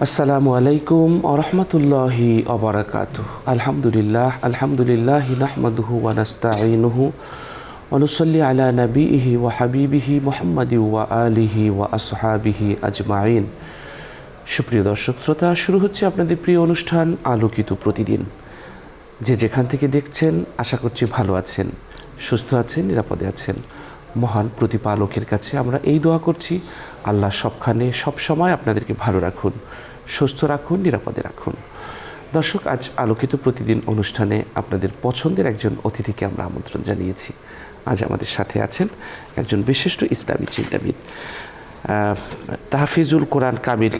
আসসালামু আলাইকুম ওয়া রাহমাতুল্লাহি ওয়া বারাকাতুহু। আলহামদুলিল্লাহি নাহমাদুহু ওয়া নাস্তাঈনুহু ওয়া নুসাল্লি আলা নাবিয়িহি ওয়া হাবিবিহি মুহাম্মাদি ওয়া আলিহি ওয়া আসহাবিহি আজমাইন। সুপ্রিয় দর্শক শ্রোতা, শুরু হচ্ছে আপনাদের প্রিয় অনুষ্ঠান আলোকিত প্রতিদিন। যে যেখান থেকে দেখছেন আশা করছি ভালো আছেন, সুস্থ আছেন, নিরাপদে আছেন। মহান প্রতিপালকের কাছে আমরা এই দোয়া করছি, আল্লাহ সবখানে সবসময় আপনাদেরকে ভালো রাখুন, সুস্থ রাখুন, নিরাপদে রাখুন। দর্শক, আজ আলোকিত প্রতিদিন অনুষ্ঠানে আপনাদের পছন্দের একজন অতিথিকে আমরা আমন্ত্রণ জানিয়েছি। আজ আমাদের সাথে আছেন একজন বিশিষ্ট ইসলামী চিন্তাবিদ, তাহফিজুল কোরআন কামিল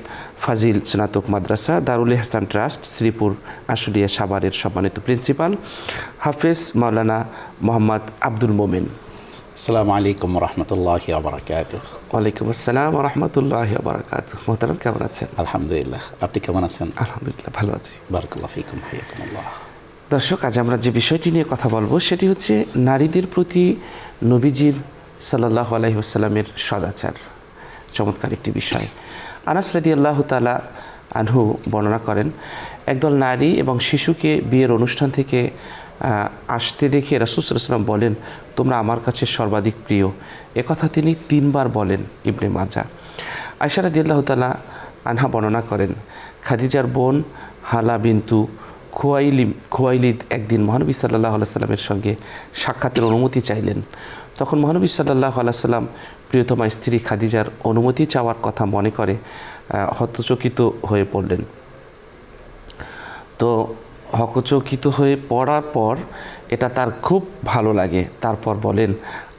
ফাজিল স্নাতক মাদ্রাসা দারুল ইহসান ট্রাস্ট শ্রীপুর আশুলিয়া সাভারের সম্মানিত প্রিন্সিপাল হাফেজ মাওলানা মোহাম্মদ আব্দুল মোমেন। আসসালামু আলাইকুম রহমতুল্লাহি ওয়া বারাকাতুহু। ওয়ালাইকুম আসসালাম ওয়া রাহমাতুল্লাহি ওয়া বারাকাতুহু। মোহতারাম, কেমন আছেন? আলহামদুলিল্লাহ, আপনি কেমন আছেন? আলহামদুলিল্লাহ, ভালো আছি। বারাকাল্লাহু ফিকুম, হাইয়াকুমুল্লাহ। দর্শক, আজ আমরা যে বিষয়টি নিয়ে কথা বলবো সেটি হচ্ছে নারীদের প্রতি নবীজির সাল্লাল্লাহু আলাইহি ওয়াসাল্লামের সদাচার। চমৎকার একটি বিষয়। আনাস রাদিয়াল্লাহু তাআলা আনহু বর্ণনা করেন, একদল নারী এবং শিশুকে বিয়ের অনুষ্ঠান থেকে আসতে দেখে রাসূল সাল্লাল্লাহু আলাইহি ওয়াসাল্লাম বলেন, তোমরা আমার কাছে সর্বাধিক প্রিয়। একথা তিনি 3 বার বলেন। ইবনে মাজা। আয়েশা রাদিয়াল্লাহু তাআলা আনহা বর্ণনা করেন, খাদিজার বোন হালা বিনতু খুয়াইলিদ একদিন মহানবী সাল্লাল্লাহু আলাইহি ওয়াসাল্লামের সঙ্গে সাক্ষাতের অনুমতি চাইলেন। তখন মহানবী সাল্লাল্লাহু আলাইহি ওয়াসাল্লাম প্রিয়তমা স্ত্রী খাদিজার অনুমতি চাওয়ার কথা মনে করে হতচকিত হয়ে পড়লেন। তো হতচকিত হয়ে পড়ার পর এটা তার খুব ভালো লাগে। তারপর বলেন,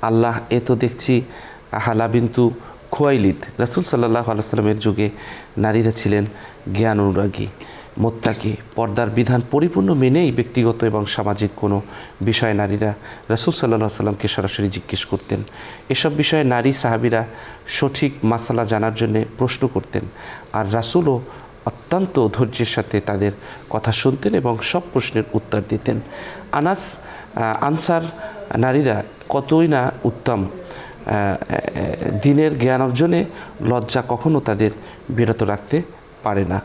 আল্লাহ, এ তো দেখছি হালা বিনতু খুয়াইলিদ। রাসূল সাল্লাল্লাহু আলাইহি ওয়াসাল্লামের যুগে নারীরা ছিলেন জ্ঞান অনুরাগী, মোত্তাকি, পর্দার বিধান পরিপূর্ণ মেনেই ব্যক্তিগত এবং সামাজিক কোনো বিষয়ে নারীরা রাসূল সাল্লাল্লাহু আলাইহি ওয়াসাল্লামকে সরাসরি জিজ্ঞেস করতেন। এসব বিষয়ে নারী সাহাবীরা সঠিক মাসালা জানার জন্য প্রশ্ন করতেন, আর রাসূলও অত্যন্ত ধৈর্যের সাথে তাদের কথা শুনতেন এবং সব প্রশ্নের উত্তর দিতেন। আনসার নারীরা কতই না উত্তম, দিনের জ্ঞান অর্জনে লজ্জা কখনো তাদের বিরত রাখতে পারে না।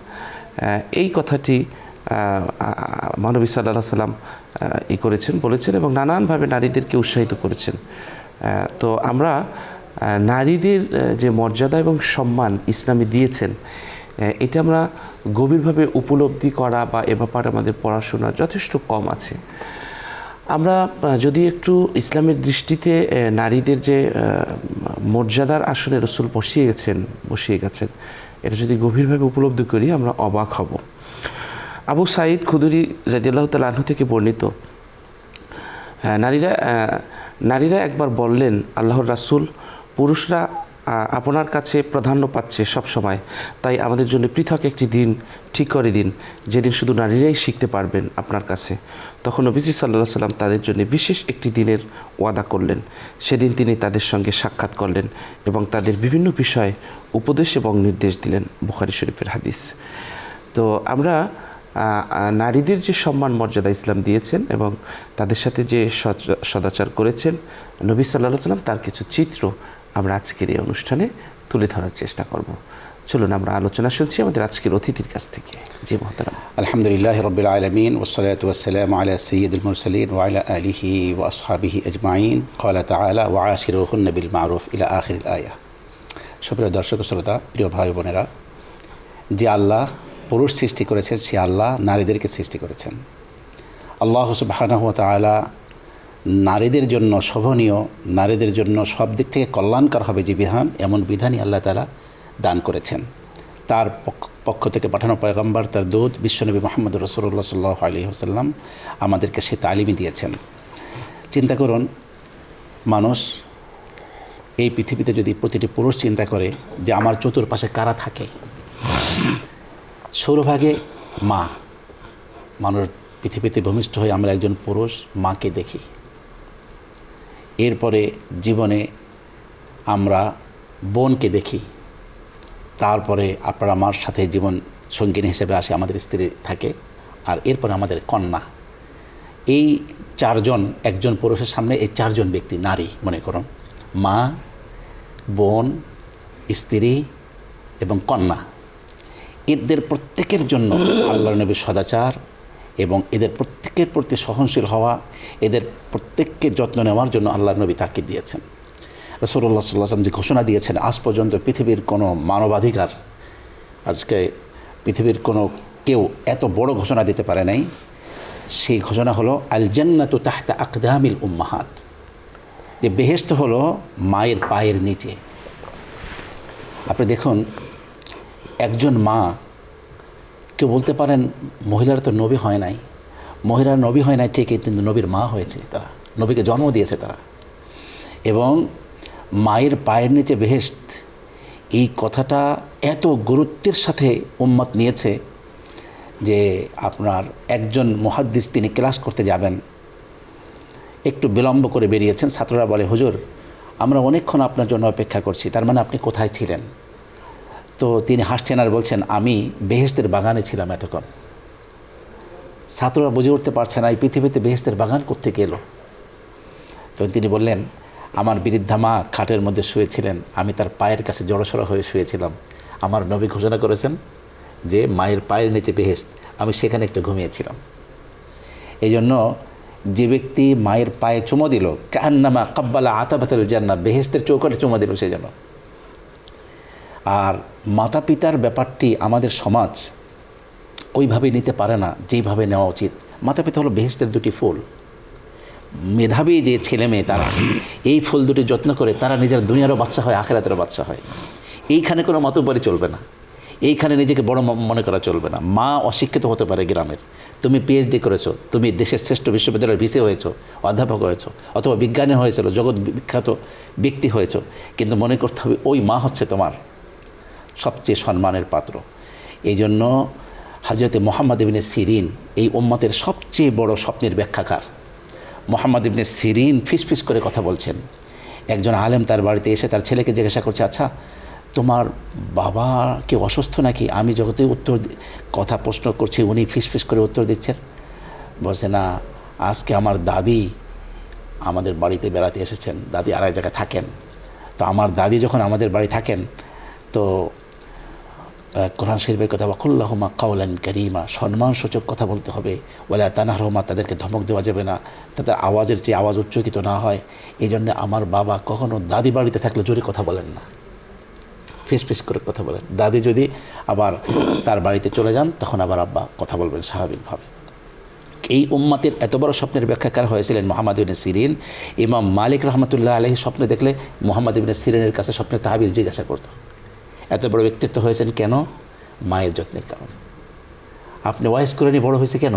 এই কথাটি মহানবী সাল্লাল্লাহু আলাইহি ওয়াসাল্লাম করেছেন, বলেছেন এবং নানানভাবে নারীদেরকে উৎসাহিত করেছেন। তো আমরা নারীদের যে মর্যাদা এবং সম্মান ইসলামে দিয়েছেন, এটা আমরা গভীরভাবে উপলব্ধি করা বা এ ব্যাপারে আমাদের পড়াশোনা যথেষ্ট কম আছে। আমরা যদি একটু ইসলামের দৃষ্টিতে নারীদের যে মর্যাদার আসনে রাসূল বসিয়ে গেছেন এটা যদি গভীরভাবে উপলব্ধি করি, আমরা অবাক হব। আবু সাঈদ খুদরি রাদিয়াল্লাহু তাআলা আনহু থেকে বর্ণিত, নারীরা একবার বললেন, আল্লাহর রাসূল, পুরুষরা আপনার কাছে প্রাধান্য পাচ্ছে সব সময়, তাই আমাদের জন্য পৃথক একটি দিন ঠিক করে দিন, যেদিন শুধু নারীরাই শিখতে পারবেন আপনার কাছে। তখন নবীজি সাল্লাল্লাহু আলাইহি ওয়াসাল্লাম তাদের জন্য বিশেষ একটি দিনের ওয়াদা করলেন। সেদিন তিনি তাদের সঙ্গে সাক্ষাৎ করলেন এবং তাদের বিভিন্ন বিষয়ে উপদেশ এবং নির্দেশ দিলেন। বুখারী শরীফের হাদিস। তো আমরা নারীদের যে সম্মান মর্যাদা ইসলাম দিয়েছেন এবং তাদের সাথে যে সদাচার করেছেন নবী সাল্লাল্লাহু আলাইহি ওয়াসাল্লাম, তার কিছু চিত্র আমরা আজকের এই অনুষ্ঠানে তুলে ধরার চেষ্টা করব। চলুন আমরা আলোচনা শুনছি আমাদের আজকের অতিথির কাছ থেকে। জি মোহতারাম। আলহামদুলিল্লাহি রাব্বিল আলামিন ওয়াসসালাতু ওয়াসসালামু আলা সাইয়্যিদিল মুরসালিন ওয়া আলা আলিহি ওয়া আসহাবিহি আজমাইন। ক্বালা তাআলা ওয়া আশিরুহুন্না বিল মা'রুফ ইলা আখিরিল আয়াহ। সুপ্রিয় দর্শক শ্রোতা, প্রিয় ভাই বোনেরা, যে আল্লাহ পুরুষ সৃষ্টি করেছেন সে আল্লাহ নারীদেরকে সৃষ্টি করেছেন। আল্লাহ সুবহানাহু ওয়া তাআলা নারীদের জন্য শোভনীয়, নারীদের জন্য সব দিক থেকে কল্যাণকর হবে যে বিধান, এমন বিধানই আল্লাহ তাআলা দান করেছেন। তার পক্ষ থেকে পাঠানো পয়গম্বর, তার দূত বিশ্বনবী মুহাম্মদ রাসূলুল্লাহ সাল্লাল্লাহু আলাইহি ওয়াসাল্লাম আমাদেরকে সে তালিমই দিয়েছেন। চিন্তা করুন, মানুষ এই পৃথিবীতে যদি প্রতিটি পুরুষ চিন্তা করে যে আমার চতুর্পাশে কারা থাকে, ষোলভাগে মা। মানুষ পৃথিবীতে ভূমিষ্ঠ হয়ে আমরা একজন পুরুষ মাকে দেখি। এরপরে জীবনে আমরা বোনকে দেখি, তারপরে আপনার আমার সাথে জীবন সঙ্গিনী হিসেবে আসে আমাদের স্ত্রী থাকে, আর এরপরে আমাদের কন্যা। এই চারজন, একজন পুরুষের সামনে এই চারজন ব্যক্তি নারী মনে করুন, মা, বোন, স্ত্রী এবং কন্যা। এদের প্রত্যেকের জন্য আল্লাহর নবীর সদাচার এবং এদের প্রত্যেকের প্রতি সহনশীল হওয়া, এদের প্রত্যেককে যত্ন নেওয়ার জন্য আল্লাহর নবী তাকিদ দিয়েছেন। রাসূলুল্লাহ সাল্লাল্লাহু আলাইহি ওয়াসাল্লাম যে ঘোষণা দিয়েছেন, আজ পর্যন্ত পৃথিবীর কোনো মানবাধিকার, আজকে পৃথিবীর কোনো কেউ এত বড় ঘোষণা দিতে পারে নাই। সেই ঘোষণা হলো আল জান্নাতু তাহতা আকদামিল উম্মাহাত, যে বেহেশত হলো মায়ের পায়ের নিচে। আপনি দেখুন, একজন মা, কেউ বলতে পারেন মহিলারা তো নবী হয় নাই, মহিলারা নবী হয় নাই ঠিকই, কিন্তু নবীর মা হয়েছে তারা, নবীকে জন্ম দিয়েছে তারা। এবং মায়ের পায়ের নিচে বেহেশত, এই কথাটা এত গুরুত্বের সাথে উম্মত নিয়েছে যে আপনার একজন মুহাদ্দিস তিনি ক্লাস করতে যাবেন, একটু বিলম্ব করে বেরিয়েছেন। ছাত্ররা বলে, হুজুর আমরা অনেকক্ষণ আপনার জন্য অপেক্ষা করছি, তার মানে আপনি কোথায় ছিলেন? তো তিনি হাসছেন আর বলছেন, আমি বেহেশতের বাগানে ছিলাম এতক্ষণ। ছাত্ররা বুঝে উঠতে পারছে না এই পৃথিবীতে বেহেশতের বাগান কোত্থেকে এলো। তো তিনি বললেন, আমার বৃদ্ধা মা খাটের মধ্যে শুয়েছিলেন, আমি তার পায়ের কাছে জড়সড় হয়ে শুয়েছিলাম। আমার নবী ঘোষণা করেছেন যে মায়ের পায়ের নিচে বেহেশত, আমি সেখানে একটু ঘুমিয়েছিলাম। এই জন্য যে ব্যক্তি মায়ের পায়ে চুমো দিল, কান্নামা কাব্বালা আতাবাতাল জান্নাহ, বেহেশতের চৌকাঠে চুমো দিল সেই জন্য। আর মাতা পিতার ব্যাপারটি আমাদের সমাজ ওইভাবে নিতে পারে না যেইভাবে নেওয়া উচিত। মাতা পিতা হলো বেহেশতের দুটি ফুল। মেধাবী যে ছেলে মেয়ে তারা এই ফুল দুটি যত্ন করে, তারা নিজের দুনিয়ারও বাচ্চা হয়, আখিরাতেরও বাচ্চা হয়। এইখানে কোনো মাতব্বরি চলবে না, এইখানে নিজেকে বড় মনে করা চলবে না। মা অশিক্ষিত হতে পারে গ্রামের, তুমি পিএইচডি করেছো, তুমি দেশের শ্রেষ্ঠ বিশ্ববিদ্যালয়ের ভিসি হয়েছো, অধ্যাপক হয়েছো, অথবা বিজ্ঞানী হয়েছিল, জগৎ বিখ্যাত ব্যক্তি হয়েছো, কিন্তু মনে করতে হবে ওই মা হচ্ছে তোমার সবচেয়ে সম্মানের পাত্র। এই জন্য হযরত মুহাম্মদ ইবনে সিরিন এই উম্মতের সবচেয়ে বড় স্বপ্নের ব্যাখ্যাকার। মুহাম্মদ ইবনে সিরিন ফিসফিস করে কথা বলছেন। একজন আলেম তার বাড়িতে এসে তার ছেলেকে জিজ্ঞাসা করছে, আচ্ছা তোমার বাবা কি অসুস্থ নাকি? আমি জগতে কথা প্রশ্ন করছি, উনি ফিসফিস করে উত্তর দিচ্ছেন। বলছে, না, আজকে আমার দাদি আমাদের বাড়িতে বেড়াতে এসেছেন। দাদি আর এক জায়গায় থাকেন। তো আমার দাদি যখন আমাদের বাড়ি থাকেন, তো কোরআন শরীফের কথা, ওয়াকুল্লাহুমা কাওলান কারীমা, সম্মানসূচক কথা বলতে হবে। ওয়ালা তানহারহুমা, তাদেরকে ধমক দেওয়া যাবে না, তাদের আওয়াজের চেয়ে আওয়াজ উচ্চকিত না হয়। এই জন্য আমার বাবা কখনো দাদি বাড়িতে থাকলে জোরে কথা বলেন না, ফিস করে কথা বলেন। দাদি যদি আবার তার বাড়িতে চলে যান, তখন আবার আব্বা কথা বলবেন স্বাভাবিকভাবে। এই উম্মতের এত বড় স্বপ্নের ব্যাখ্যাকার হয়েছিলেন মুহাম্মদ ইবনে সিরিন। ইমাম মালিক রহমতুল্লাহ আলাইহি স্বপ্নে দেখলে মুহাম্মদ ইবনে সিরিনের কাছে স্বপ্নে তাহবির জিজ্ঞাসা করত। এত বড় ব্যক্তিত্ব হয়েছেন কেন? মায়ের যত্নের কারণে। আপনি ওয়াইস করে নিয়ে বড় হয়েছে কেন?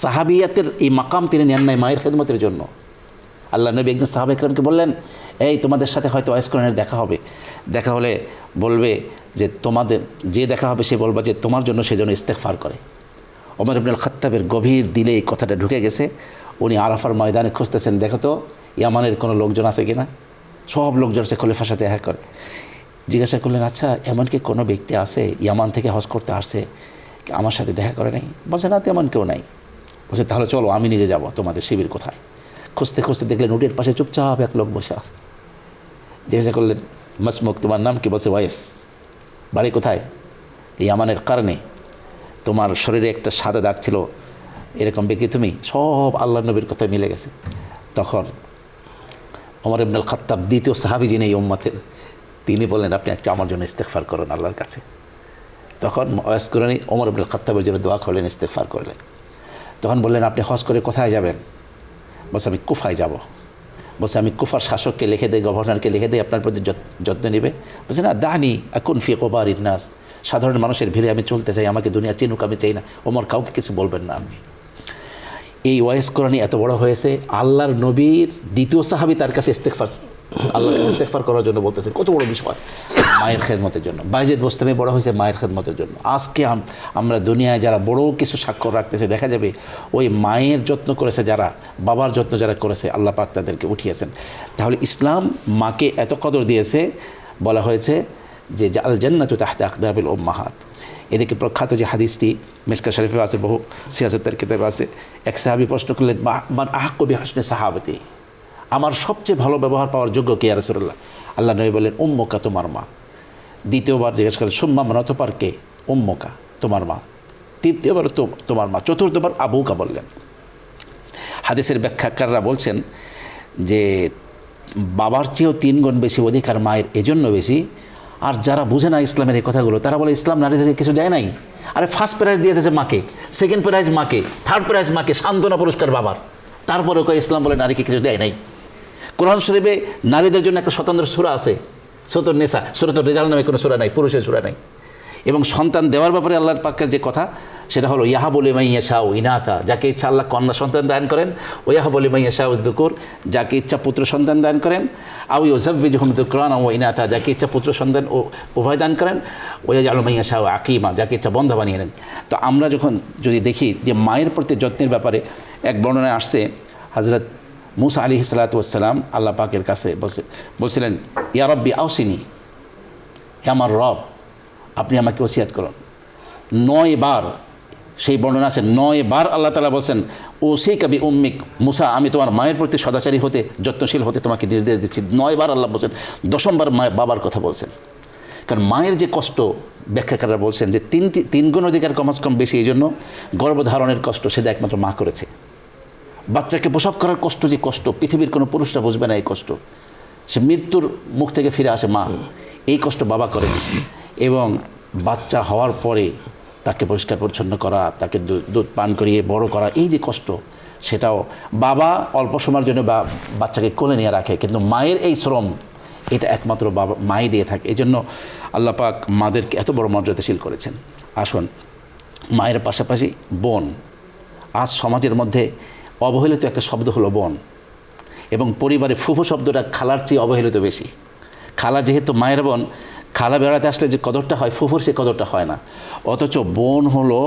সাহাবিয়াতের এই মাকাম তিনি নেন নাই মায়ের খেদমতের জন্য। আল্লাহ নবী একদিন সাহাবা ইকরামকে বললেন, এই তোমাদের সাথে হয়তো ওয়াইস কোরআনের দেখা হবে, দেখা হলে বলবে যে তোমাদের যে দেখা হবে সে বলবে যে তোমার জন্য সে যেন ইস্তেগফার করে। ওমর ইবনুল খাত্তাবের গভীর দিলে এই কথাটা ঢুকে গেছে। উনি আরাফার ময়দানে খুঁজতেছেন, দেখো তো ইয়ামানের কোনো লোকজন আছে কিনা। সব লোকজন সে খলিফার সাথে দেখা করে। জিজ্ঞাসা করলেন, আচ্ছা এমন কি কোনো ব্যক্তি আছে ইয়ামান থেকে হজ করতে আসছে, আমার সাথে দেখা করে নাই? বলছে, না তেমন কেউ নাই। বলছে, তাহলে চলো আমি নিজে যাব, তোমাদের শিবির কোথায়? খুঁজতে খুঁজতে দেখলেন উটের পাশে চুপচাপ এক লোক বসে আছে। জিজ্ঞাসা করলেন, মাসমুক, তোমার নাম কি? বলছে, ওয়াইস। বাড়ি কোথায়? ইয়ামানের কারণে। তোমার শরীরে একটা সাদা দাগ ছিল, এরকম ব্যক্তি তুমি? সব আল্লাহ নবীর কথায় মিলে গেছে। তখন ওমর ইবনুল খাত্তাব, দ্বিতীয় সাহাবী যিনি এই উম্মতের, তিনি বললেন, আপনি একটু আমার জন্য ইস্তেগফার করুন আল্লাহর কাছে। তখন ওয়াইস কুরানি ওমর ইবনুল খাত্তাবের জন্য দোয়া করলেন, ইস্তেগফার করলেন। তখন বললেন, আপনি হজ করে কোথায় যাবেন? বলছে, আমি কুফায় যাব। বলছে, আমি কুফার শাসককে লিখে দেয়, গভর্নরকে লিখে দেয়, আপনার প্রতি যত্ন নেবে। বলছে, না, দানি আকুন ফি কুবারিন নাস, সাধারণ মানুষের ভিড়ে আমি চলতে চাই, আমাকে দুনিয়া চিনুক আমি চাই না। ওমর, কাউকে কিছু বলবেন না আপনি। এই ওয়াইস কোরআনি এত বড় হয়েছে, আল্লাহর নবীর দ্বিতীয় সাহাবী তার কাছে আল্লাহর কাছে ইস্তেগফার করার জন্য বলতেছেন। কত বড় বিষয়! মায়ের খেদমতের জন্য। বাইজিদ বোস্তামি বড় হয়েছে মায়ের খেদমতের জন্য। আজকে আমরা দুনিয়ায় যারা বড় কিছু স্বাক্ষর রাখতেছে, দেখা যাবে ওই মায়ের যত্ন করেছে যারা, বাবার যত্ন যারা করেছে, আল্লাহ পাক তাদেরকে উঠিয়েছেন। তাহলে ইসলাম মাকে এত কদর দিয়েছে, বলা হয়েছে যে আল জান্নাতু তাহতা আকদামিল উম্মাহাত। এদিকে প্রখ্যাত যে হাদিসটি মিশকাত শরীফে আছে, বহু সিয়াসতের কিতাবে আছে। এক সাহাবী প্রশ্ন করলেন, মান আহাক্কু বিহুসনি সাহাবতি, আমার সবচেয়ে ভালো ব্যবহার পাওয়ার যোগ্য কে ইয়া রাসূলুল্লাহ? আল্লাহ নবী বললেন, উম্মুকা, তোমার মা। দ্বিতীয়বার জিজ্ঞেস করলেন, সুম্মা মান, অতঃপর কে? উম্মুকা, তোমার মা, তৃতীয়বার তোমার মা, চতুর্থবার আবুকা বললেন। হাদিসের ব্যাখ্যাকাররা বলছেন যে বাবার চেয়েও 3 গুণ বেশি অধিকার মায়ের এজন্য বেশি। আর যারা বুঝে না ইসলামের এই কথাগুলো, তারা বলে ইসলাম নারীদেরকে কিছু দেয় নাই। আরে ফার্স্ট প্রাইজ দিয়েছে মাকে, সেকেন্ড প্রাইজ মাকে, থার্ড প্রাইজ মাকে, সান্ত্বনা পুরস্কার বাবার, তারপরেও ইসলাম বলে নারীকে কিছু দেয় নাই। কোরআন শরীফে নারীদের জন্য একটা স্বতন্ত্র সূরা আছে, সূরাতুন নিসা, সূরাতুর রিজাল নামে কোনো সূরা নাই, পুরুষের সূরা নাই। এবং সন্তান দেওয়ার ব্যাপারে আল্লাহর পাকের যে কথা, সেটা হলো ইয়াহাবু লিমান ইয়াশাউ ইনাথা, যাকে ইচ্ছা আল্লাহ কন্যা সন্তান দান করেন, ওয়া ইয়াহাবু লিমান ইয়াশাউ যুকুর, যাকে ইচ্ছা পুত্র সন্তান দান করেন, আও ইউযাওয়িজুহুম যুকরানা ওয়া ইনাথা, যাকে ইচ্ছা পুত্র সন্তান ও উভয় দান করেন, ওয়া ইয়াজআলু মান ইয়াশাউ আকীমা, যাকে ইচ্ছা বন্ধা বানিয়ে নেন। তো আমরা যখন যদি দেখি যে মায়ের প্রতি যত্নের ব্যাপারে এক বর্ণনায় আসছে, হযরত মুসা আলাইহিস সালাতু ওয়াস সালাম আল্লাহ পাকের কাছে বলছিলেন, ইয়া রব্বি আওসিনি, হে আমার রব আপনি আমাকে ওসিয়াত করুন। 9 বার সেই বর্ণনা আছে, 9 বার আল্লাহ তাআলা বলছেন ওসিকা বি উম্মিক, মুসা আমি তোমার মায়ের প্রতি সদাচারী হতে, যত্নশীল হতে তোমাকে নির্দেশ দিচ্ছি। 9 বার আল্লাহ বলছেন, 10বার বাবার কথা বলছেন। কারণ মায়ের যে কষ্ট, ব্যাখ্যাকাররা বলছেন যে 3 গুণ অধিকার কমাস কম বেশি, এই জন্য গর্ভধারণের কষ্ট সেটা একমাত্র মা করেছে। বাচ্চাকে প্রসব করার কষ্ট, যে কষ্ট পৃথিবীর কোনো পুরুষরা বুঝবে না, এই কষ্ট সে মৃত্যুর মুখ থেকে ফিরে আসে মা, এই কষ্ট বাবা করে। এবং বাচ্চা হওয়ার পরে তাকে পরিষ্কার পরিচ্ছন্ন করা, তাকে দুধ পান করিয়ে বড় করা, এই যে কষ্ট, সেটাও বাবা অল্প সময়ের জন্য বাচ্চাকে কোলে নিয়ে রাখে, কিন্তু মায়ের এই শ্রম এটা একমাত্র বাবা মাই দিয়ে থাকে। এই জন্য আল্লাহ পাক মাদেরকে এত বড় মর্যাদাশীল করেছেন। আসুন, মায়ের পাশাপাশি বোন, আজ সমাজের মধ্যে অবহেলিত একটা শব্দ হলো বোন, এবং পরিবারে ফুফু শব্দটা খালার চেয়ে অবহেলিত বেশি। খালা যেহেতু মায়ের বোন, খালা বেড়াতে আসলে যে কদরটা হয় ফুফুর সে কদরটা হয় না। অথচ বোন হলো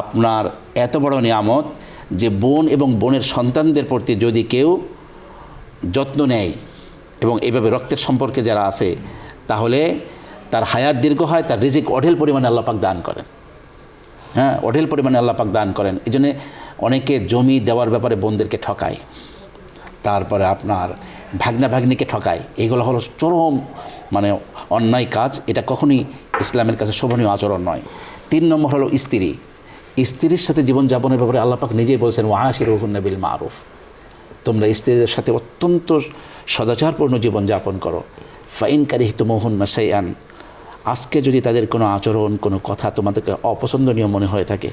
আপনার এত বড় নিয়ামত যে বোন এবং বোনের সন্তানদের প্রতি যদি কেউ যত্ন নেয় এবং এইভাবে রক্তের সম্পর্কে যারা আছে, তাহলে তার হায়াত দীর্ঘ হয়, তার রিজিক অঢেল পরিমাণে আল্লাহ পাক দান করেন। হ্যাঁ, অঢেল পরিমাণে আল্লাহ পাক দান করেন। এই জন্যে অনেকে জমি দেওয়ার ব্যাপারে বোনদেরকে ঠকায়, তারপরে আপনার ভাগনা ভাগ্নিকে ঠকায়। এগুলো হলো চরম মানে অন্যায় কাজ, এটা কখনোই ইসলামের কাছে শোভনীয় আচরণ নয়। 3 নম্বর হলো স্ত্রী। স্ত্রীর সাথে জীবনযাপনের ব্যাপারে আল্লাহ পাক নিজেই বলছেন ওয়াশিরুহুন্না বিল মারুফ, তোমরা স্ত্রীদের সাথে অত্যন্ত সদাচারপূর্ণ জীবনযাপন করো। ফাইন কারিহতুমুহুন্না শাইআন, আজকে যদি তাদের কোনো আচরণ, কোনো কথা তোমাদেরকে অপছন্দনীয় মনে হয়ে থাকে,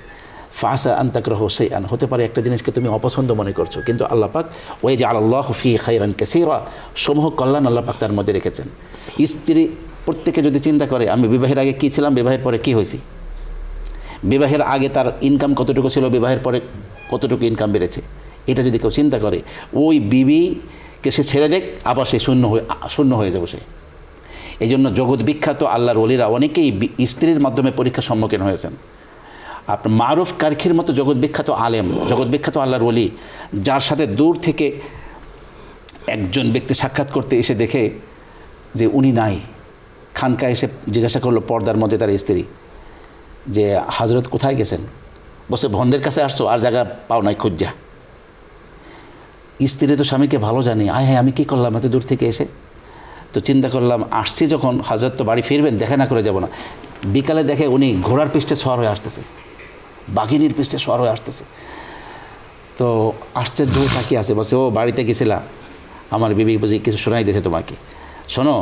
ফাসা আন তাকরাহু শাইআন, হতে পারে একটা জিনিসকে তুমি অপছন্দ মনে করছো, কিন্তু আল্লাহ পাক ওয়াজআলাল্লাহু ফি খায়রান কাসীরা, সমূহ কল্যাণ আল্লাহ পাক তার মধ্যে রেখেছেন। স্ত্রী প্রত্যেকে যদি চিন্তা করে আমি বিবাহের আগে কী ছিলাম, বিবাহের পরে কী হয়েছি, বিবাহের আগে তার ইনকাম কতটুকু ছিল, বিবাহের পরে কতটুকু ইনকাম বেড়েছে, এটা যদি কেউ চিন্তা করে, ওই বিবিকে সে ছেড়ে দেখ, আবার সে শূন্য হয়ে যাবে সে। এই জন্য জগৎ বিখ্যাত আল্লাহর ওলিরা অনেকেই স্ত্রীর মাধ্যমে পরীক্ষার সম্মুখীন হয়েছেন। আপনার মারুফ কারখির মতো জগৎ বিখ্যাত আলেম, জগৎ বিখ্যাত আল্লাহর ওলি, যার সাথে দূর থেকে একজন ব্যক্তি সাক্ষাৎ করতে এসে দেখে যে উনি নাই, খানকায় এসে জিজ্ঞাসা করলো পর্দার মধ্যে তার স্ত্রী যে হযরত কোথায় গেছেন, বসে ভন্ডের কাছে আসছো আর জায়গা পাও নাই খুঁজা। স্ত্রী তো স্বামীকে ভালো জানি, হ্যাঁ আমি কী করলাম এত দূর থেকে এসে, তো চিন্তা করলাম আসছি যখন হযরত তো বাড়ি ফিরবেন, দেখা না করে যাব না। বিকালে দেখে উনি ঘোড়ার পৃষ্ঠে সওয়ার হয়ে আসতেছে, বাঘিনীর পৃষ্ঠে সওয়ার হয়ে আসতেছে। তো আশ্চর্য তাকিয়ে আছে, বসে ও বাড়িতে গেছিলা, আমার বিবি বুঝি কিছু শোনাই দিয়েছে তোমাকে, শোনো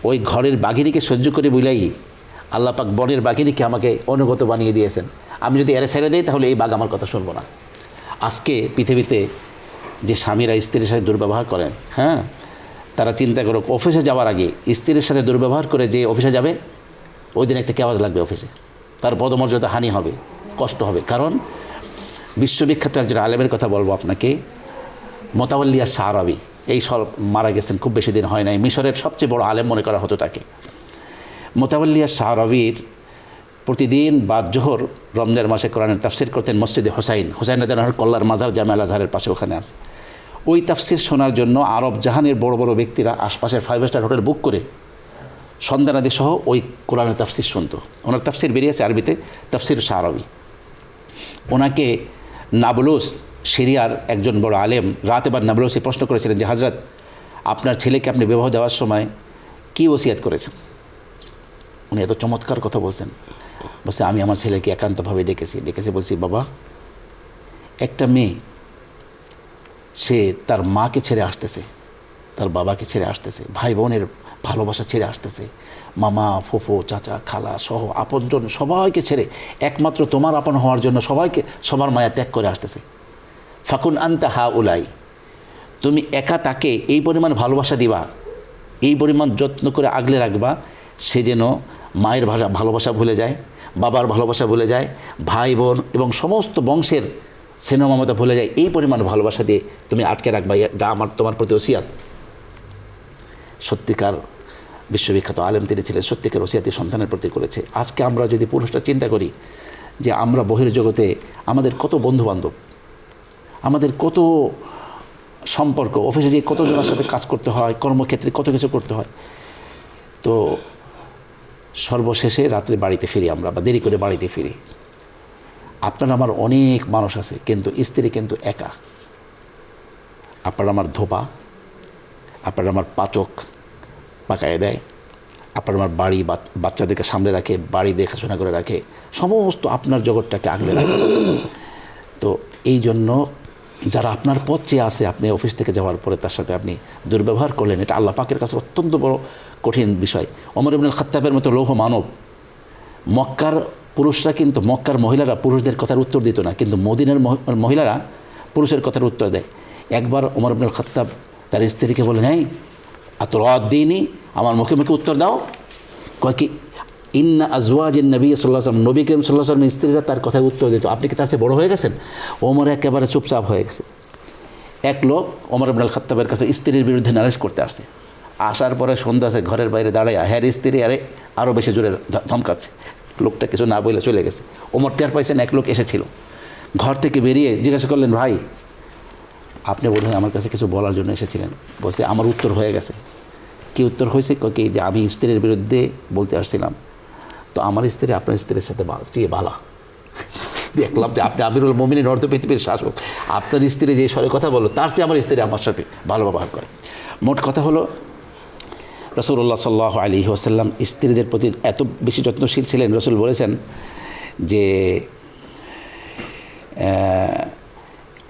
ওই ঘরের বাঘিনীকে সহ্য করে বুঝলাই আল্লাহ পাক বনের বাঘিনীকে আমাকে অনুগত বানিয়ে দিয়েছেন, আমি যদি এরে ছেড়ে দিই তাহলে এই বাঘ আমার কথা শুনবো না। আজকে পৃথিবীতে যে স্বামীরা স্ত্রীর সাথে দুর্ব্যবহার করেন, হ্যাঁ, তারা চিন্তা করো অফিসে যাওয়ার আগে স্ত্রীর সাথে দুর্ব্যবহার করে যে অফিসে যাবে, ওই দিন একটা কেওয়াজ লাগবে অফিসে, তার পদমর্যাদা হানি হবে, কষ্ট হবে। কারণ বিশ্ববিখ্যাত একজন আলেমের কথা বলবো আপনাকে, মোতাওয়াল্লিয়া শাহরাবি, এই সব মারা গেছেন, খুব বেশি দিন হয় নাই, মিশরের সবচেয়ে বড় আলেম মনে করা হতো তাকে। মোতাওয়াল্লিয়া শাহরাবির প্রতিদিন বাদ জোহর রমজান মাসে কোরআনের তাফসির করতেন মসজিদে হোসাইন রাদিয়াল্লাহু কল্লার মাজার জামে আল আজহারের পাশে, ওখানে আছে। ওই তাফসির শোনার জন্য আরব জাহানের বড় বড় ব্যক্তিরা আশপাশের 5 স্টার হোটেল বুক করে সন্ধ্যানাদি সহ ওই কোরআনের তাফসির শুনতো। ওনার তাফসির বেরিয়েছে আরবিতে, তাফসির শাহরাবি। ওনাকে নাবলুস, সিরিয়ার একজন বড় আলেম, রাতেবার নাবলুসি প্রশ্ন করেছিলেন যে হযরত আপনার ছেলেকে আপনি বিবাহ দেওয়ার সময় কী ওসিয়াত করেছেন। উনি এত চমৎকার কথা বলছেন, বলছে আমি আমার ছেলেকে একান্তভাবে ডেকেছি বলছি বাবা, একটা মেয়ে সে তার মাকে ছেড়ে আসতেছে, তার বাবাকে ছেড়ে আসতেছে, ভাই বোনের ভালোবাসা ছেড়ে আসতেছে, মামা ফুফু চাচা খালা সহ আপনজন সবাইকে ছেড়ে একমাত্র তোমার আপন হওয়ার জন্য সবাইকে সবার মায়া ত্যাগ করে আসতেছে। ফাকুন আনতা হা উলাই, তুমি একা তাকে এই পরিমাণ ভালোবাসা দিবা, এই পরিমাণ যত্ন করে আগলে রাখবা, সে যেন মায়ের ভালোবাসা ভুলে যায়, বাবার ভালোবাসা ভুলে যায়, ভাই বোন এবং সমস্ত বংশের স্নেহ মমতা ভুলে যায়, এই পরিমাণ ভালোবাসা দিয়ে তুমি আটকে রাখবা। এটা তোমার প্রতি ওসিয়াত। সত্যিকার বিশ্ববিখ্যাত আলেম তিনি ছিলেন, সত্যিকার ওসিয়াতি সন্তানের প্রতি করেছে। আজকে আমরা যদি পুরুষরা চিন্তা করি যে আমরা বহির্জগতে আমাদের কত বন্ধুবান্ধব, আমাদের কত সম্পর্ক, অফিসে যে কতজনের সাথে কাজ করতে হয়, কর্মক্ষেত্রে কত কিছু করতে হয়, তো সর্বশেষে রাত্রে বাড়িতে ফিরি আমরা, বা দেরি করে বাড়িতে ফিরি। আপনার আমার অনেক মানুষ আছে, কিন্তু স্ত্রী কিন্তু একা। আপনার আমার ধোপা, আপনার আমার পাচক পাকায় দেয়, আপনার আমার বাড়ি বাচ্চাদেরকে সামনে রাখে, বাড়ি দেখাশোনা করে রাখে, সমস্ত আপনার জগৎটাকে আগলে রাখে। তো এই জন্য যারা আপনার পথ চেয়ে আসে, আপনি অফিস থেকে যাওয়ার পরে তার সাথে আপনি দুর্ব্যবহার করলেন, এটা আল্লাহ পাকের কাছে অত্যন্ত বড় কঠিন বিষয়। ওমর ইবনুল খাত্তাবের মতো লৌহ মানব, মক্কার পুরুষরা কিন্তু, মক্কার মহিলারা পুরুষদের কথার উত্তর দিত না, কিন্তু মদিনার মহিলারা পুরুষের কথার উত্তর দেয়। একবার ওমর ইবনুল খাত্তাব তার স্ত্রীকে বলেন, এই এত রাত দিইনি, আমার মুখে মুখে উত্তর দাও। কয় কি, ইন্না আজওয়াজিন নবী সাল্লাল্লাহু আলাইহি ওয়াসাল্লাম, নবী করিম সাল্লাল্লাহু আলাইহি ওয়াসাল্লামের স্ত্রীরা তার কথায় উত্তর দিত। আপনি কি তার চেয়ে বড় হয়ে গেছেন? ওমর একেবারে চুপচাপ হয়ে গেছে। এক লোক ওমর ইবনুল খাত্তাবের কাছে স্ত্রীর বিরুদ্ধে নালিশ করতে আসছে। আসার পরে সন্ধ্যা আছে, ঘরের বাইরে দাঁড়ায় হ্যার স্ত্রী আরও বেশি জোরে ধমকাচ্ছে। লোকটা কিছু না বলে চলে গেছে। ওমর টের পাইছেন এক লোক এসেছিল, ঘর থেকে বেরিয়ে জিজ্ঞাসা করলেন, ভাই আপনি বোধহয় আমার কাছে কিছু বলার জন্য এসেছিলেন। বলছে আমার উত্তর হয়ে গেছে। কি উত্তর হয়েছে? কি যে আমি স্ত্রীর বিরুদ্ধে বলতে আসছিলাম, তো আমার স্ত্রী আপনার স্ত্রীর সাথে চেয়ে বালা। দেখলাম যে আপনি আমিরুল মুমিনিন, অর্ধ পৃথিবীর শাসক, আপনার স্ত্রী যে স্বরে কথা বলো তার চেয়ে আমার স্ত্রী আমার সাথে ভালো ব্যবহার করে। মোট কথা হলো, রাসূলুল্লাহ সাল্লাল্লাহু আলাইহি ওয়াসাল্লাম স্ত্রীদের প্রতি এত বেশি যত্নশীল ছিলেন। রাসূল বলেছেন যে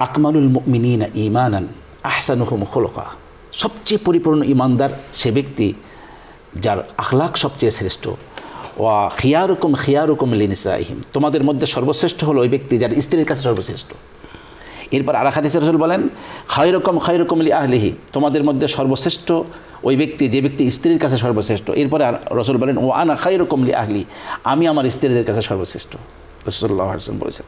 আকমালুল মুমিনিনা ঈমানান আহসানুহুম খুলুকা, সবচেয়ে পরিপূর্ণ ঈমানদার সে ব্যক্তি যার আখলাক সবচেয়ে শ্রেষ্ঠ। ওয়া খিয়ারুকুম লিনিসাইহিম, তোমাদের মধ্যে সর্বশ্রেষ্ঠ হলো ওই ব্যক্তি যার স্ত্রীর কাছে সর্বশ্রেষ্ঠ। এরপর আর এক হাদিসে রাসূল বলেন, খায়রুকুম লি আহলিহি, তোমাদের মধ্যে সর্বশ্রেষ্ঠ ওই ব্যক্তি যে ব্যক্তি স্ত্রীর কাছে সর্বশ্রেষ্ঠ। এরপরে রাসূল বলেন, ও আনা খায়রুকুম লি আহলি, আমি আমার স্ত্রীদের কাছে সর্বশ্রেষ্ঠ। রাসূলুল্লাহ সাল্লাল্লাহু আলাইহি ওয়াসাল্লাম বলেছেন।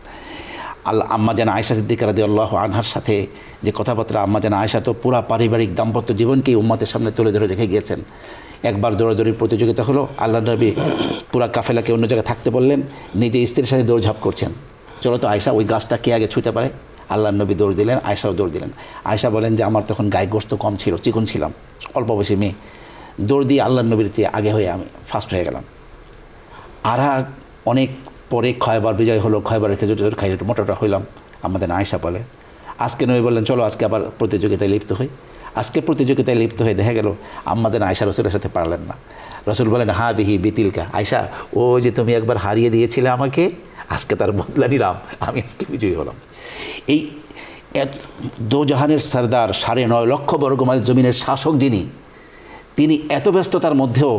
আম্মা জান আয়েশা সিদ্দিকা রাদিয়াল্লাহু আনহার সাথে যে কথাবার্তা, আম্মা জান আয়েশা তো পুরা পারিবারিক দাম্পত্য জীবনকেই উম্মতের সামনে তুলে ধরে রেখে গিয়েছেন। একবার দৌড়াদৌড়ির প্রতিযোগিতা হলো, আল্লাহ নবী পুরা কাফেলাকে অন্য জায়গায় থাকতে বললেন, নিজে স্ত্রীর সাথে দৌড়ঝাঁপ করছেন। চলো তো আয়েশা, ওই গাছটা কে আগে ছুঁতে পারে? আল্লাহ নবী দৌড় দিলেন, আয়েশাও দৌড় দিলেন। আয়েশা বলেন যে আমার তখন গায়ে গোশত কম ছিল, চিকন ছিলাম, অল্প বয়সী মেয়ে, দৌড় দিয়ে আল্লাহ নবীর চেয়ে আগে হয়ে আমি ফার্স্ট হয়ে গেলাম। আর অনেক পরে খয়বার বিজয় হলো, খয়বারের খেজুর খাই একটু মোটাটা হইলাম। আমাদের আয়েশা বলে, আজকে নবী বললেন চলো আজকে আবার প্রতিযোগিতায় লিপ্ত হই। আজকে প্রতিযোগিতায় লিপ্ত হয়ে দেখা গেল আম্মা যেন আয়েশা রসুলের সাথে পারলেন না। রসুল বলেন, হা বিহি বিতিলকা, আয়েশা ও যে তুমি একবার হারিয়ে দিয়েছিলে আমাকে, আজকে তার বদলা নিলাম, আমি আজকে বিজয়ী হলাম। এই দোজাহানের সরদার, 9.5 লক্ষ বর্গমাইল জমিনের শাসক যিনি, তিনি এত ব্যস্ততার মধ্যেও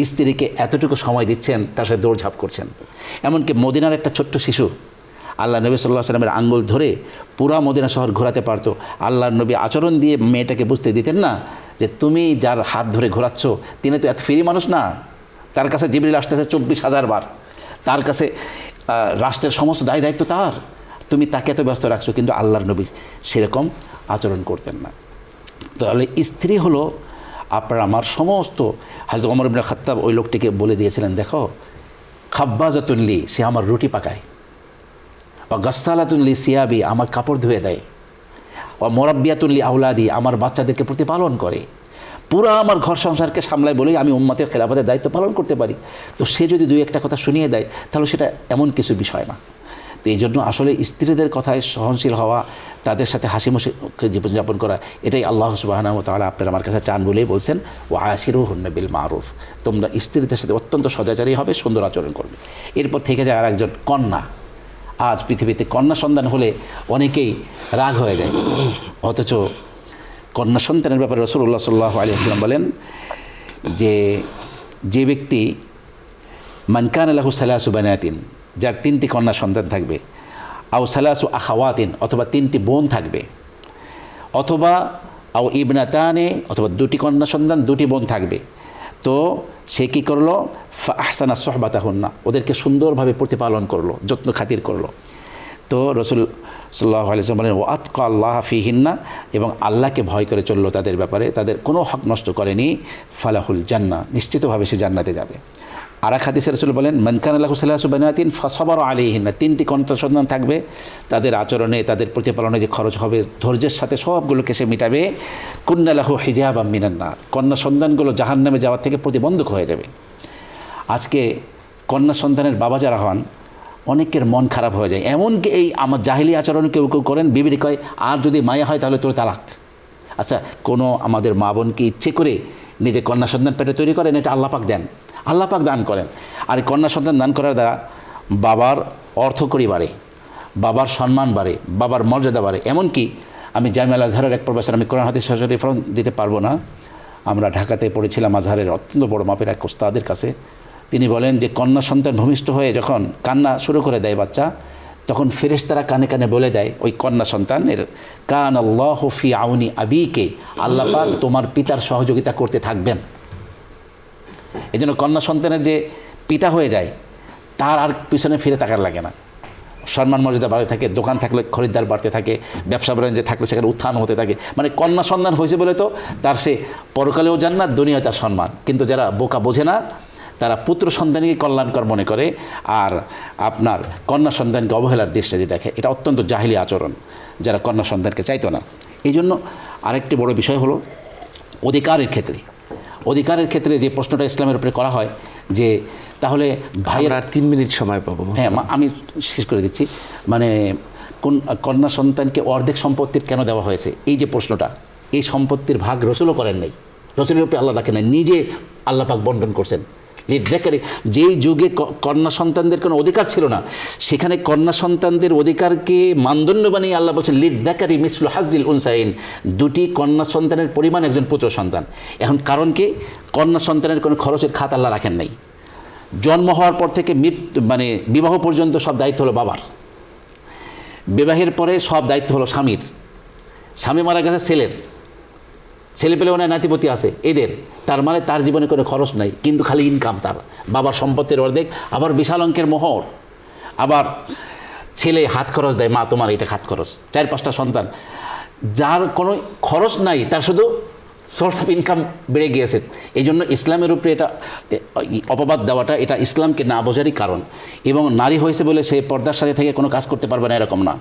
স্ত্রীকে এতটুকু সময় দিচ্ছেন, তার সাথে দৌড়ঝাঁপ করছেন। এমনকি মদিনার একটা ছোট্ট শিশু আল্লাহ নবী সাল্লাল্লাহু আলাইহি ওয়াসাল্লামের আঙ্গুল ধরে পুরা মদিনা শহর ঘোরাতে পারতো। আল্লাহর নবী আচরণ দিয়ে মেয়েটাকে বুঝতে দিতেন না যে তুমি যার হাত ধরে ঘোরাচ্ছ তিনি তো এত ফ্রি মানুষ না, তার কাছে জিবরিল আসতেছে 24,000 বার, তার কাছে রাষ্ট্রের সমস্ত দায় দায়িত্ব তার, তুমি তাকে এত ব্যস্ত রাখছো। কিন্তু আল্লাহর নবী সেরকম আচরণ করতেন না। তাহলে স্ত্রী হলো আপনার আমার সমস্ত। হযরত ওমর ইবনে খাত্তাব ওই লোকটিকে বলে দিয়েছিলেন, দেখো খাব্বাজাতুন লি, সে আমার রুটি পাকায়, ও গাসসালাতুন লি সিয়াবি, আমার কাপড় ধুয়ে দেয়, ও মুরাব্বিয়াতুন লি আওলাদি, আমার বাচ্চাদেরকে প্রতিপালন করে, পুরো আমার ঘর সংসারকে সামলায় বলেই আমি উম্মতের খেলাফতের দায়িত্ব পালন করতে পারি। তো সে যদি দুই একটা কথা শুনিয়ে দেয় তাহলে সেটা এমন কিছু বিষয় না। তো এই জন্য আসলে স্ত্রীদের কথায় সহনশীল হওয়া, তাদের সাথে হাসি মুখে জীবনযাপন করা, এটাই আল্লাহ সুবহানাহু ওয়া তাআলা আপনার আমার কাছে চান বলেই বলছেন ওয়া আশিরুহুন্না বিল মারুফ, তোমরা স্ত্রীদের সাথে অত্যন্ত সদাচারী হবে, সুন্দর আচরণ করবে। এরপর থেকে যায় আর একজন কন্যা। আজ পৃথিবীতে কন্যা সন্তান হলে অনেকেই রাগ হয়ে যায়, অথচ কন্যা সন্তানের ব্যাপারে রাসূলুল্লাহ সাল্লাল্লাহু আলাইহি ওয়াসাল্লাম বলেন যে ব্যক্তি মান কানা লাহু সালাসু বানাতিন, যার 3টি কন্যা সন্তান থাকবে, আও সালাসু আখাওয়াতিন, অথবা 3টি বোন থাকবে, অথবা আও ইবনাতানে, অথবা 2টি কন্যা সন্তান 2টি বোন থাকবে, তো সে কী করলো আহসানা সোহবাতাহুন্না, ওদেরকে সুন্দরভাবে প্রতিপালন করলো, যত্ন খাতির করলো। তো রাসূল সাল্লাল্লাহু আলাইহি ওয়াসাল্লাম বলেন ও আতকা আল্লাহ ফিহিন্না, এবং আল্লাহকে ভয় করে চললো তাদের ব্যাপারে, তাদের কোনো হক নষ্ট করেনি, ফালাহুল জান্নাহ, নিশ্চিতভাবে সে জান্নাতে যাবে। আর এক হাদিসে রাসূল বলেন মান কানা লাহু সালাসু বানাতিন ফাসাবারা আলাইহিন্না, 3টি কন্যা সন্তান থাকবে, তাদের আচরণে তাদের প্রতিপালনে যে খরচ হবে ধৈর্যের সাথে সবগুলোকে সে মিটাবে, কুন্না লাহু হিজাবাম মিনান নার, কন্যা সন্তানগুলো জাহান্নামে যাওয়ার থেকে প্রতিবন্ধক হয়ে যাবে। আজকে কন্যা সন্তানের বাবা যারা হন অনেকের মন খারাপ হয়ে যায়, এমনকি এই আমার জাহিলি আচরণ কেউ কেউ করেন, বিবির কয় আর যদি মায়া হয় তাহলে তোর তালাক। আচ্ছা, কোনো আমাদের মা বোনকে ইচ্ছে করে নিজে কন্যা সন্তান পেটে তৈরি করেন, এটা আল্লাহ পাক দেন, আল্লাহ পাক দান করেন। আর এই কন্যা সন্তান দান করার দ্বারা বাবার অর্থকড়ি বাড়ে, বাবার সম্মান বাড়ে, বাবার মর্যাদা বাড়ে। এমনকি আমি জামিয়া আল আজহারের এক প্রফেসর, আমি কোরআন হাদিস সরাসরি রেফারেন্স দিতে পারবো না, আমরা ঢাকাতে পড়েছিলাম আজহারের অত্যন্ত বড় মাপের এক ওস্তাদের কাছে। তিনি বলেন যে কন্যা সন্তান ভূমিষ্ঠ হয়ে যখন কান্না শুরু করে দেয় বাচ্চা, তখন ফেরেশতারা কানে কানে বলে দেয় ওই কন্যা সন্তানের, কান আল্লাহু ফি আউনি আবিকে, আল্লাহ পাক তোমার পিতার সহযোগিতা করতে থাকবেন। এই জন্য কন্যা সন্তানের যে পিতা হয়ে যায় তার আর পিছনে ফিরে তাকার লাগে না, সম্মান মর্যাদা বাড়তে থাকে, দোকান থাকলে খরিদ্দার বাড়তে থাকে, ব্যবসা বাণিজ্য থাকলে সেখানে উত্থান হতে থাকে। মানে কন্যা সন্তান হয়েছে বলে তো তার সে পরকালেও জান্নাত, দুনিয়ায় তার সম্মান। কিন্তু যারা বোকা বোঝে না তারা পুত্র সন্তানকে কল্যাণকর মনে করে আর আপনার কন্যা সন্তানকে অবহেলার দৃষ্টিতে দেখে। এটা অত্যন্ত জাহিলি আচরণ, যারা কন্যা সন্তানকে চাইতো না। এই জন্য আরেকটি বড় বিষয় হলো অধিকারের ক্ষেত্রে। অধিকারের ক্ষেত্রে যে প্রশ্নটা ইসলামের উপরে করা হয় যে তাহলে ভাইয়ের, আর 3 মিনিট সময় পাবো। হ্যাঁ, আমি শেষ করে দিচ্ছি। মানে কোন কন্যা সন্তানকে অর্ধেক সম্পত্তির কেন দেওয়া হয়েছে, এই যে প্রশ্নটা, এই সম্পত্তির ভাগ রসুলও করেন নাই, রসুলের উপরে আল্লাহ রাখেন নাই, নিজে আল্লাহ পাক বন্টন করছেন। লিদ্যাকারি, যেই যুগে কন্যা সন্তানদের কোনো অধিকার ছিল না, সেখানে কন্যা সন্তানদের অধিকারকে মানদণ্ড বানিয়ে আল্লাহ বলছেন লিদ্যাকারি মিসলু হাজ্জিল উনসাইন, 2টি কন্যা সন্তানের পরিমাণ একজন পুত্র সন্তান। এখন কারণ কি, কন্যা সন্তানের কোনো খরচের খাত আল্লাহ রাখেন নাই। জন্ম হওয়ার পর থেকে মানে বিবাহ পর্যন্ত সব দায়িত্ব হলো বাবার, বিবাহের পরে সব দায়িত্ব হলো স্বামীর, স্বামী মারা গেছে ছেলের, ছেলে পেলে ওনার নাতিপতি আছে এদের, তার মানে তার জীবনে কোনো খরচ নাই, কিন্তু খালি ইনকাম তার, বাবার সম্পত্তির অর্ধেক, আবার বিশাল অঙ্কের মোহর, আবার ছেলে হাত খরচ দেয়, মা তোমার এটা হাত খরচ, 4-5টা সন্তান, যার কোনো খরচ নাই, তার শুধু সোর্স অফ ইনকাম বেড়ে গিয়েছে। এই জন্য ইসলামের উপরে এটা অপবাদ দেওয়াটা, এটা ইসলামকে না বোঝারই কারণ। এবং নারী হয়েছে বলে সে পর্দার সাথে থেকে কোনো কাজ করতে পারবে না, এরকম না।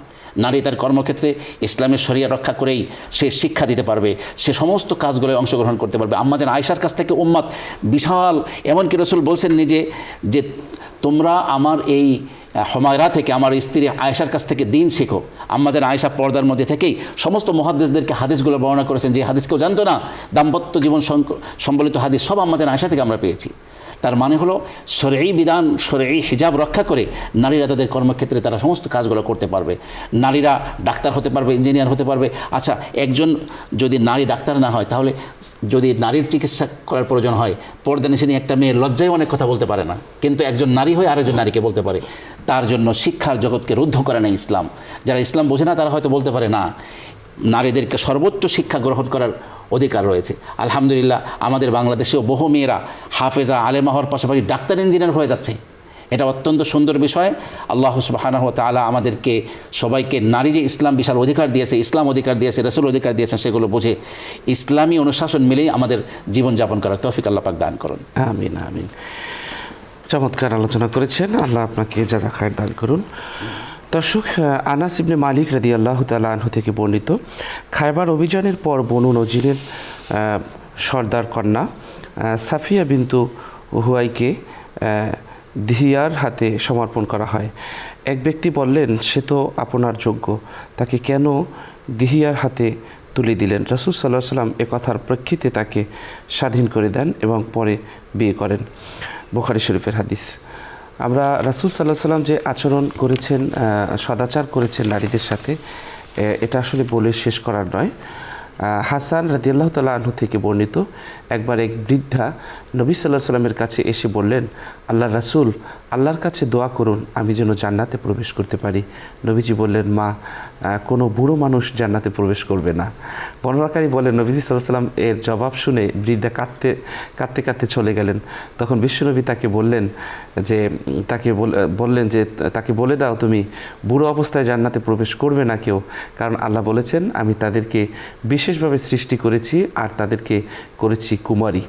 নারী তার কর্মক্ষেত্রে ইসলামের শরিয়া রক্ষা করেই সে শিক্ষা দিতে পারবে, সে সমস্ত কাজগুলোয় অংশগ্রহণ করতে পারবে। আম্মা জান আয়েশার কাছ থেকে উম্মাত বিশাল, এমনকি রাসূল বলছেন নিজে যে তোমরা আমার এই হুমায়রা থেকে, আমার স্ত্রী আয়েশার কাছ থেকে দিন শেখো। আম্মা জান আয়েশা পর্দার মধ্যে থেকেই সমস্ত মুহাদ্দিসদেরকে হাদিসগুলো বর্ণনা করেছেন, যে হাদিস কেউ জানতো না, দাম্পত্য জীবন সম্বলিত হাদিস সব আম্মা জান আয়েশা থেকে আমরা পেয়েছি। তার মানে হলো শরঈ বিধান, শরঈ হিজাব রক্ষা করে নারীরা তাদের কর্মক্ষেত্রে তারা সমস্ত কাজগুলো করতে পারবে। নারীরা ডাক্তার হতে পারবে, ইঞ্জিনিয়ার হতে পারবে। আচ্ছা, একজন যদি নারী ডাক্তার না হয়, তাহলে যদি নারীর চিকিৎসা করার প্রয়োজন হয়, পর্দানিশিনী একটা মেয়ে লজ্জায় অনেক কথা বলতে পারে না, কিন্তু একজন নারী হয়ে আরেকজন নারীকে বলতে পারে। তার জন্য শিক্ষার জগৎকে রুদ্ধ করে না ইসলাম। যারা ইসলাম বোঝে না তারা হয়তো বলতে পারে না, নারীদেরকে সর্বোচ্চ শিক্ষা গ্রহণ করার অধিকার রয়েছে। আলহামদুলিল্লাহ, আমাদের বাংলাদেশেও বহু মেয়েরা হাফেজা, আলেমা হওয়ার পাশাপাশি ডাক্তার, ইঞ্জিনিয়ার হয়ে যাচ্ছে। এটা অত্যন্ত সুন্দর বিষয়। আল্লাহ সুবহানাহু ওয়া তাআলা আমাদেরকে সবাইকে নারী যে ইসলাম বিশাল অধিকার দিয়েছে, ইসলাম অধিকার দিয়েছে, রাসূল অধিকার দিয়েছেন, সেগুলো বুঝে ইসলামী অনুশাসন মিলেই আমাদের জীবনযাপন করার তৌফিক আল্লাহ পাক দান করুন। আমিন আমিন। চমৎকার আলোচনা করেছেন, আল্লাহ আপনাকে জাযা খায়ের দান করুন। দর্শক, আনাস ইবনে মালিক রাদিয়াল্লাহু তাআলা আনহু থেকে বর্ণিত, খায়বার অভিযানের পর বনু নজিরের সর্দার কন্যা সাফিয়া বিনতু হুয়াইকে দিহিয়ার হাতে সমর্পণ করা হয়। এক ব্যক্তি বললেন, সে তো আপনার যোগ্য, তাকে কেন দিহিয়ার হাতে তুলে দিলেন? রাসূল সাল্লাল্লাহু আলাইহি ওয়াসাল্লাম এ কথার প্রেক্ষিতে তাকে স্বাধীন করে দেন এবং পরে বিয়ে করেন। বুখারী শরীফের হাদিস। আমরা রাসূল সাল্লাল্লাহু আলাইহি ওয়াসাল্লাম যে আচরণ করেছেন, সদাচার করেছেন নারীদের সাথে, এটা আসলে বলে শেষ করার নয়। হাসান রাদিয়াল্লাহু তাআলা আনহু থেকে বর্ণিত, একবার এক বৃদ্ধা নবী সাল্লাল্লাহু আলাইহি ওয়াসাল্লামের কাছে এসে বললেন, আল্লাহর রাসূল, আল্লাহর কাছে দোয়া করুন আমি যেন জান্নাতে প্রবেশ করতে পারি। নবীজি বললেন, মা, কোনো বুড়ো মানুষ জান্নাতে প্রবেশ করবে না। বর্ণনাকারী বলেন, নবীজি সাল্লাল্লাহু আলাইহি ওয়াসাল্লাম এর জবাব শুনে বৃদ্ধা কাঁদতে কাঁদতে চলে গেলেন। তখন বিশ্বনবী তাকে বললেন যে তাকে বলে দাও, তুমি বুড়ো অবস্থায় জান্নাতে প্রবেশ করবে না কেউ, কারণ আল্লাহ বলেছেন আমি তাদেরকে বিশেষভাবে সৃষ্টি করেছি আর তাদেরকে করেছি কুমারী।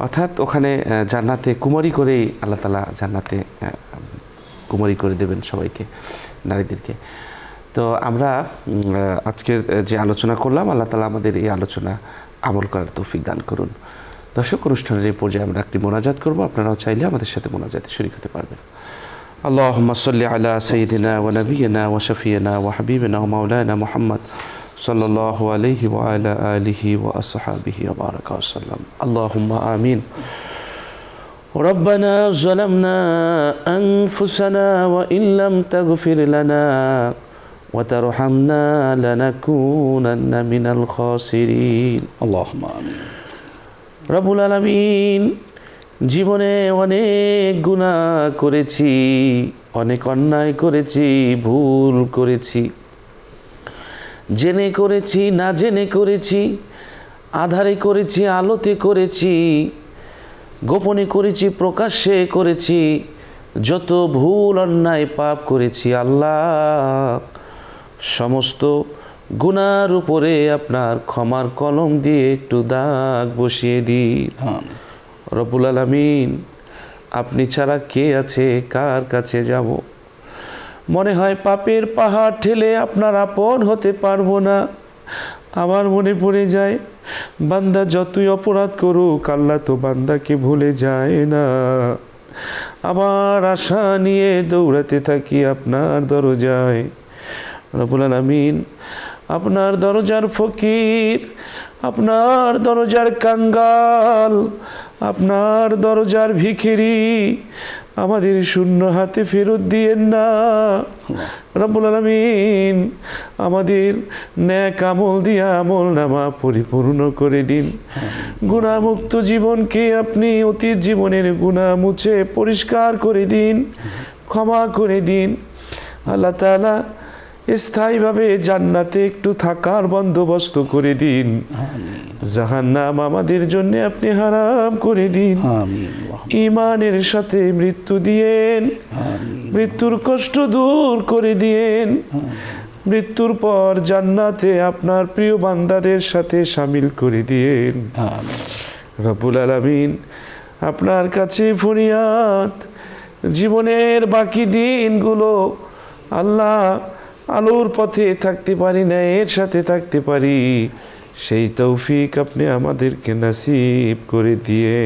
অর্থাৎ ওখানে জান্নাতে কুমারী করেই আল্লাহ তাআলা জান্নাতে কুমারী করে দেবেন সবাইকে, নারীদেরকে। তো আমরা আজকের যে আলোচনা করলাম, আল্লাহ তাআলা আমাদের এই আলোচনা আমল করার তৌফিক দান করুন। দর্শক, অনুষ্ঠানের এই পর্যায়ে আমরা একটি মোনাজাত করব, আপনারাও চাইলে আমাদের সাথে মোনাজাতে শরীক হতে পারবেন। আল্লাহুম্মা সাল্লি আলা সাইয়্যিদিনা ওয়া নাবিয়িনা ওয়া শাফিয়িনা ওয়া হাবিবিনা ওয়া মাওলানা মুহাম্মদ সাল্লাল্লাহু আলাইহি ওয়া আলা আলিহি ওয়া আসহাবিহি ওয়া বারাকা ওয়া সাল্লাম। আল্লাহুম্মা আমিন। ربنا ظلمنا أنفسنا وإن لم تغفر لنا وترحمنا لنكونن من الخاسرين اللهم آمين। রব্বুল আলামিন, জীবনে অনেক গুনাহ করেছি, অনেক অন্যায় করেছি, ভুল করেছি, জেনে করেছি, না জেনে করেছি, আধারে করেছি, আলোতে করেছি, গোপনে করেছি, প্রকাশ্যে করেছি, যত ভুল অন্যায় পাপ করেছি আল্লাহ, সমস্ত গুনার উপরে আপনার ক্ষমার কলম দিয়ে একটু দাগ বসিয়ে দিন। রব্বুল আলামিন, আপনি ছাড়া কে আছে, কার কাছে যাব? মনে হয় পাপের পাহাড় ঠেলে আপনার আপন হতে পারবো না। আমার মনে পড়ে যায়, বান্দা যতই অপরাধ করুক আল্লাহ তো বান্দাকে ভুলে যায় না। আবার আশা নিয়ে দৌড়াতে থাকি আপনার দরজায়। রব্বুল আলামিন, আপনার দরজার ফকির, আপনার দরজার কাঙ্গাল, আপনার দরজার ভিখিরি, আমাদের শূন্য হাতে ফেরত দিয়েন না। রব্বুল আলামিন, আমাদের নেক আমল দিয়ে আমল নামা পরিপূর্ণ করে দিন। গুনাহমুক্ত জীবনকে আপনি অতীত জীবনের গুনাহ মুছে পরিষ্কার করে দিন, ক্ষমা করে দিন। আল্লাহ তাআলা স্থায়ীভাবে জান্নাতে একটু থাকার বন্দোবস্ত করে দিন। জাহান্নাম আমাদের জন্য আপনি হারাম করে দিন। ঈমানের সাথে মৃত্যু দিয়েন, মৃত্যুর কষ্ট দূর করে দিয়েন। মৃত্যুর পর জান্নাতে আপনার প্রিয় বান্দাদের সাথে শামিল করে দিয়েন। রব্বুল আলামিন, আপনার কাছে ফরিয়াদ, জীবনের বাকি দিনগুলো আল্লাহ আলোর পথে থাকতে পারি না, এর সাথে থাকতে পারি, সেই তৌফিক আপনি আমাদেরকে নসিব করে দিয়ে